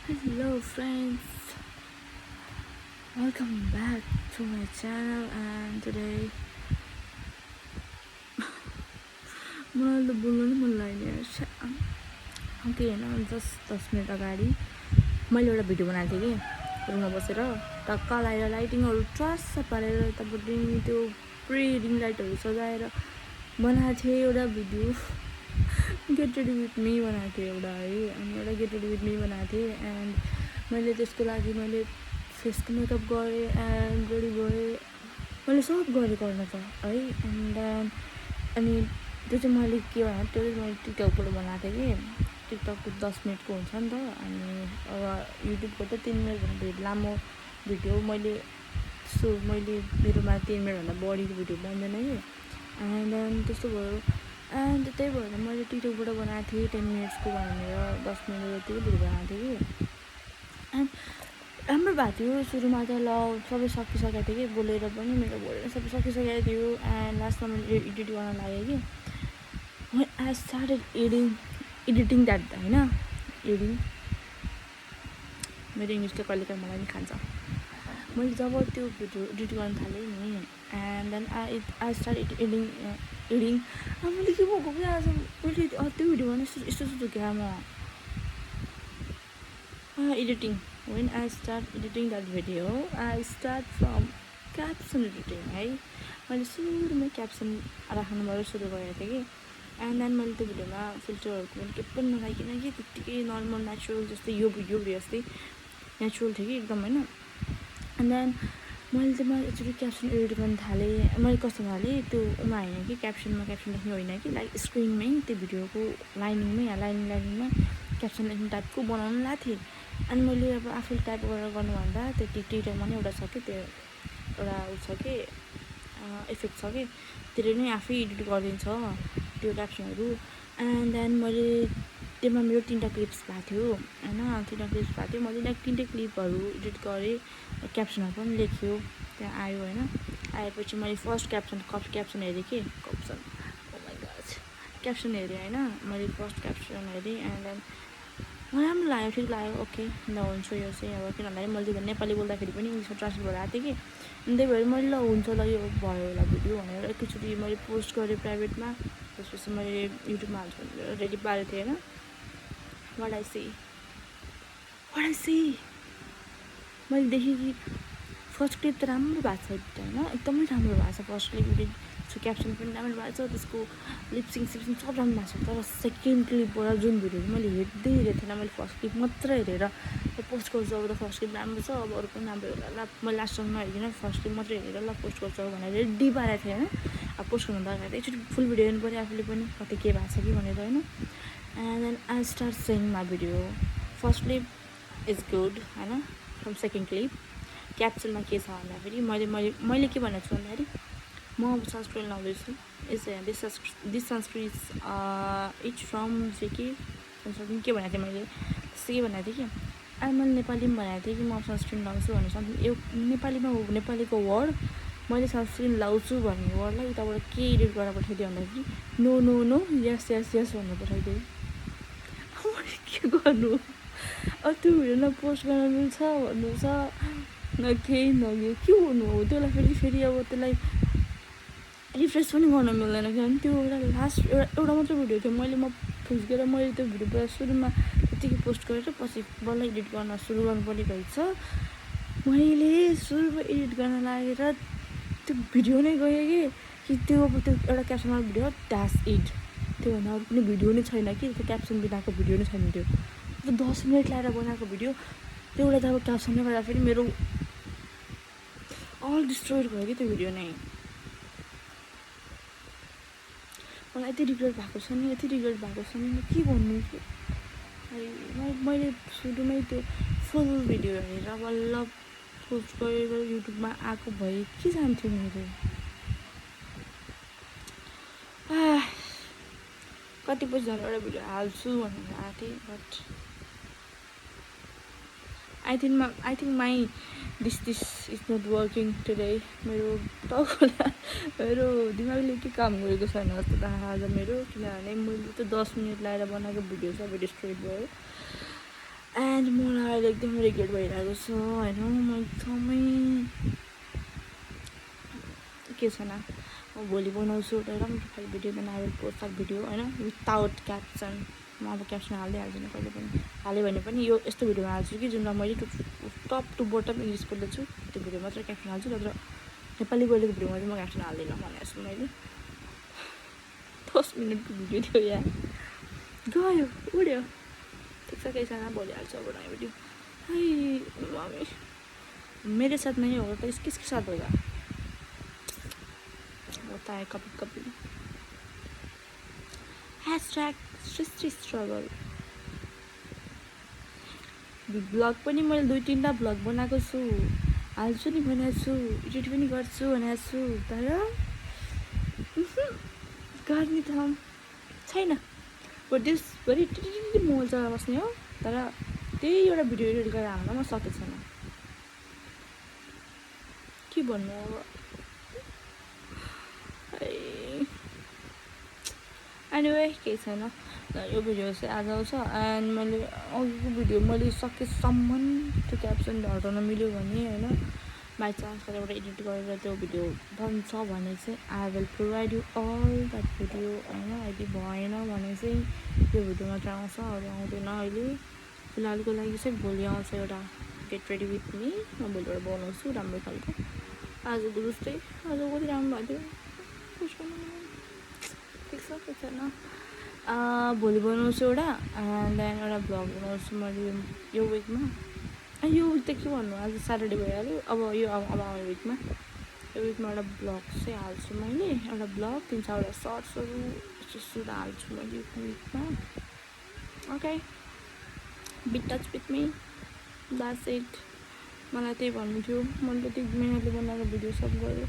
Hello friends, welcome back to my channel and today मलाई त बोल्नु नि मन लाग्दैन ओके होइन जस्ट 10 मिनट अगाडि मैले एउटा भिडियो बनाएको थिएँ कि रुममा बसेर टक्क लगाएर लाइटिङहरू ट्रास पारेर यतापट्टि त्यो प्री रिङ लाइटहरू सजाएर बनाएको थिएँ एउटा video get ready with me बनाएको थिएँ एउटा है अनि एउटा गेट रेडी विथ मी बनाएको थिएँ एन्ड मैले त्यसको लागि मैले फेसको मेकअप गरेँ एन्ड रेडी भएँ मैले सब गरेँ गर्न त है एन्ड देन अनि त्यो चाहिँ मैले के भने त्यो चाहिँ मैले टिकटकबाट बनाएको थिएँ कि टिकटकको 10 मिनटको हुन्छ नि त अनि अब युट्युबको त 3 मिनट भन्दा लामो भिडियो मैले मेरोमा 3 मिनटभन्दा बढीको भिडियो बन्दैन कि एन्ड देन त्यस्तो भयो एन्ड त्यही भएर मैले टिकटकबाट बनाएको थिएँ 10 मिनट्सको भनेर 10 मिनट जतिको भिडियो बनाएको थिएँ कि एन्ड राम्रो भएको थियो सुरुमा त ल सबै सकिसकेको थियो कि बोलेर पनि मेरो बोलेर सबै सकिसकेको थियो एन्ड लास्टमा मैले एडिट गर्न लागेँ कि आई स्टार्टेड एडिटिङ द्याट होइन एडिङ मेरो इङ्ग्लिस त कहिलेकाहीँ मलाई नि खान्छ मैले जब त्यो भिडियो एडिट गर्न थालेँ नि and then I start editing मैले के भएको क्या आज मैले त्यो भिडियो भने यस्तो क्या म editing. When I start editing that video, I start from caption editing है मैले सुरुमै क्याप्सन राख्नुबाट सुरु गरेको थिएँ कि एन्ड देन मैले त्यो भिडियोमा फिल्टरहरूको पनि केही पनि नलाइकन कि त्यत्तिकै नर्मल नेचुरल जस्तै यो भिडियो जस्तै नेचुरल थियो कि एकदम होइन एन्ड देन मैले चाहिँ एकचोटि क्याप्सन एडिट गर्न थालेँ मैले कस्तो थालेँ त्यो उमा होइन कि क्याप्सन लेख्ने होइन कि लाइक स्क्रिनमै त्यो भिडियोको लाइनिङमै लाइनिङमा क्याप्सन लेख्ने टाइपको बनाउनु लाएको थिएँ अनि मैले अब आफूले टाइप गरेर गर्नुभन्दा त्यो टिकटकमा नि एउटा छ कि त्यो एउटा उ छ कि इफेक्ट छ कि त्यसले नै आफै एडिट गरिदिन्छ त्यो क्याप्सनहरू एन्ड देन मैले त्यसमा मेरो 3टा क्लिप्स भएको थियो होइन 3टा क्लिप्स भएको थियो मैले लाइक 3टै क्लिपहरू एडिट गरेँ क्याप्सनहरू पनि लेख्यो त्यहाँ आयो होइन आएपछि मैले फर्स्ट क्याप्सन हेरेँ कि क्याप्सन हेरेँ होइन मैले फर्स्ट क्याप्सन हेरेँ एन्ड देन मलाई राम्रो लाग्यो ठिक लाग्यो ओके ल हुन्छ यो चाहिँ अब किन भन्दाखेरि मैले त्यो नेपाली बोल्दाखेरि पनि इङ्ग्लिसमा ट्रान्सलेट भएर आएको थिएँ कि अनि त्यही भएर मैले ल हुन्छ ल यो भयो होला भिडियो भनेर एकैचोटि मैले पोस्ट गरेँ प्राइभेटमा त्यसपछि मैले युट्युबमा हाल्छु भनेर रेडी पारेको थिएँ होइन वाट आई सी मैले देखेँ कि फर्स्ट क्लिप त राम्रो भएको छ होइन एकदमै राम्रो भएको छ फर्स्ट क्लिप एडिट क्याप्सन पनि राम्रो भएको छ त्यसको लिप्सिङ सब राम्रो भएको छ तर सेकेन्ड क्लिपबाट जुन भिडियो मैले हेरेको थिएन मैले फर्स्ट क्लिप मात्रै हेरेर पोस्ट गर्छु अब त फर्स्ट क्लिप राम्रो छ अब अरू पनि राम्रो होला ल मैले लास्टसम्म हेरिदिनँ फर्स्ट क्लिप मात्रै हेरेर ल पोस्ट गर्छु भनेर रेडी पारेको थिएँ होइन अब पोस्ट गर्नु अगाडि एकचोटि फुल भिडियो हेर्नु पऱ्यो आफूले पनि कति के भएको छ कि भनेर होइन and then I start saying my video first clip is good होइन फ्रम सेकेन्ड क्लिप क्याप्सनमा के छ भन्दाखेरि मैले के भनेको छु भन्दाखेरि म अब सनस्क्रिन लाउँदैछु this sunscreen is from JK sunscreen के भनेको थिएँ मैले त्यस्तो के भनेको थिएँ कि अनि मैले नेपालीमा भनेको थिएँ कि म सनस्क्रिन लाउँछु भनेर सनस्क्रिन नेपालीको वर्ड मैले सनस्क्रिन लाउँछु भन्ने वर्डलाई उताबाट के एडिट गरेर पठाइदिएँ भन्दाखेरि नो नो नो यस यस यस भनेर पठाइदिएँ मैले के गर्नु अब त्यो भिडियो न पोस्ट गर्न मिल्छ भन्नु छ न केही नगे के गर्नु हो त्यसलाई फेरि अब त्यसलाई रिफ्रेस पनि गर्न मिल्दैन किनभने त्यो एउटा लास्ट एउटा मात्रै भिडियो थियो म फुस्केर मैले त्यो भिडियो सुरुमा त्यतिकै पोस्ट गरेर पछि बल्ल एडिट गर्न सुरु गर्नु परेको रहेछ मैले सुरुमा एडिट गर्न लागेर त्यो भिडियो नै गएँ कि त्यो अब त्यो एउटा क्याप्सनमा भिडियो द्याट्स इट त्योभन्दा अरू कुनै भिडियो नै छैन कि त्यो क्याप्सन बिनाको भिडियो नै छैन त्यो 10 मिनट लगाएर बनाएको भिडियो त्यो एउटा त अब क्याप्सनले गर्दा फेरि मेरो अल डिस्ट्रोय भयो कि त्यो भिडियो नै मलाई यति रिग्रेट भएको छ नि के भन्नु मैले सुरुमै त्यो फुल भिडियो हेरेर बल्ल पोस्ट गरेर युट्युबमा आएको भए के जान्थ्यो मेरो कति पछि झन् एउटा भिडियो हाल्छु भनेर आएको थिएँ but I think my this is not working today मेरो दिमागले के काम गरेको छैन जस्तो त आज मेरो किनभने मैले त 10 मिनट लगाएर बनाएको भिडियो सबै डिस्ट्रोय भयो एन्ड मलाई अहिले एकदमै रिग्रेट भइरहेको छ होइन म एकदमै के छैन म भोलि बनाउँछु एउटा राम्रो खालको video then I will post that video होइन विदाउट क्याप्सन म अब क्याप्सन हाल्दिहाल्छु नि कहिले पनि हाल्यो भने पनि यो यस्तो भिडियोमा हाल्छु कि जुनमा मैले टप टु बोटम इङ्ग्लिस बोल्दैछु त्यो भिडियो मात्र क्याप्सन हाल्छु नत्र नेपाली बोलेको भिडियोमा चाहिँ म क्याप्सन हाल्दिनँ भनेको छु मैले 10 मिनटको भिडियो थियो यार गयो उड्यो ठिक छ केही छैन भोलि हाल्छु अब नयाँ भिडियो है मम्मी मेरे साथ नहीं होगा तो किसके साथ होगा होता है कभी कभी #सृष्टि स्ट्रगल ब्लग पनि मैले 2-3टा ब्लग बनाएको छु हाल्छु नि भनेको छु एडिट पनि गर्छु भनेको छु तर गर्ने ठाउँ छैन भरि मोबाइल चलाएर बस्ने हो तर त्यही एउटा भिडियो एडिट गरेर हाल्न म सकेको छैन के भन्नु अब एनिवे केही छैन यो भिडियो चाहिँ आज आउँछ एन्ड मैले अघिको भिडियो मैले सकेसम्म त्यो क्याप्सन हटाउन मिल्यो भने होइन बाई चान्स एउटा एडिट गरेर त्यो भिडियो बन्छ भने चाहिँ I will provide you all that video होइन यदि भएन भने चाहिँ यो भिडियो मात्र आउँछ अरू आउँदैन अहिले फिलहालको लागि चाहिँ भोलि आउँछ एउटा गेट रेडी विथ मी म भोलिबाट बनाउँछु राम्रो खालको आजको जस्तै आज कति राम्रो भएको थियो ठिक छ ठिक छैन भोलि बनाउँछु एउटा एन्ड देन एउटा भ्लग बनाउँछु मैले यो विकमा यो विक त के भन्नु आज स्याटरडे भइहाल्यो अब यो अब आउने विकमा यो विकमा एउटा भ्लग चाहिँ हाल्छु मैले एउटा भ्लग 3-4वटा सर्ट्सहरू यस्तो हाल्छु मैले यो विकमा okay be touch with me that's it मलाई त्यही भन्नु थियो मैले त्यति मिहिनेतले बनाएको भिडियो सब गऱ्यो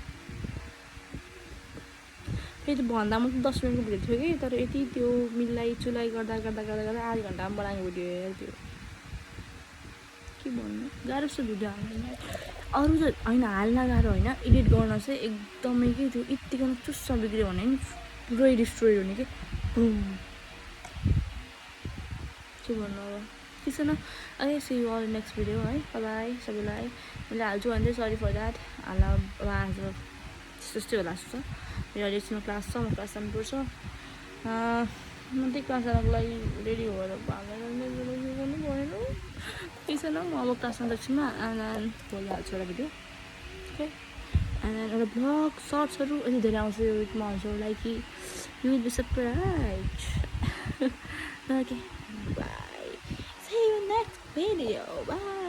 फेरि भन्दा मात्रै 10 मिनटको भिडियो थियो कि तर यति त्यो मिलाई चुलाई गर्दा गर्दा गर्दा गर्दा आधा घन्टामा बनाएको भिडियो हेर्थ्यो के भन्नु गाह्रो छ भिडियो हाल्नु अरू त होइन हाल्न गाह्रो होइन एडिट गर्न चाहिँ एकदमै के त्यो यत्तिको चुस्स बिग्रियो भने नि पुरै डिस्ट्रोय हुने कि के भन्नु अब ठिक छैन अरे see you all next video है बाई सबैलाई मैले हाल्छु भने चाहिँ सरी फर द्याट हाल्न अब आज त्यस्तै होला जस्तो छ मेरो एकछिनमा क्लास छ म क्लास जानुपर्छ म त्यही क्लास जानको लागि रेडी भएर गर्नु भएन ठिक छैन म अब क्लासमा एकछिनमा एन्ड भोलि हाल्छु एउटा भिडियो ओके एन्ड एउटा भ्लग सर्ट्सहरू यति धेरै आउँछ यो विकमा आउँछ like you will be surprise okay bye see you next video bye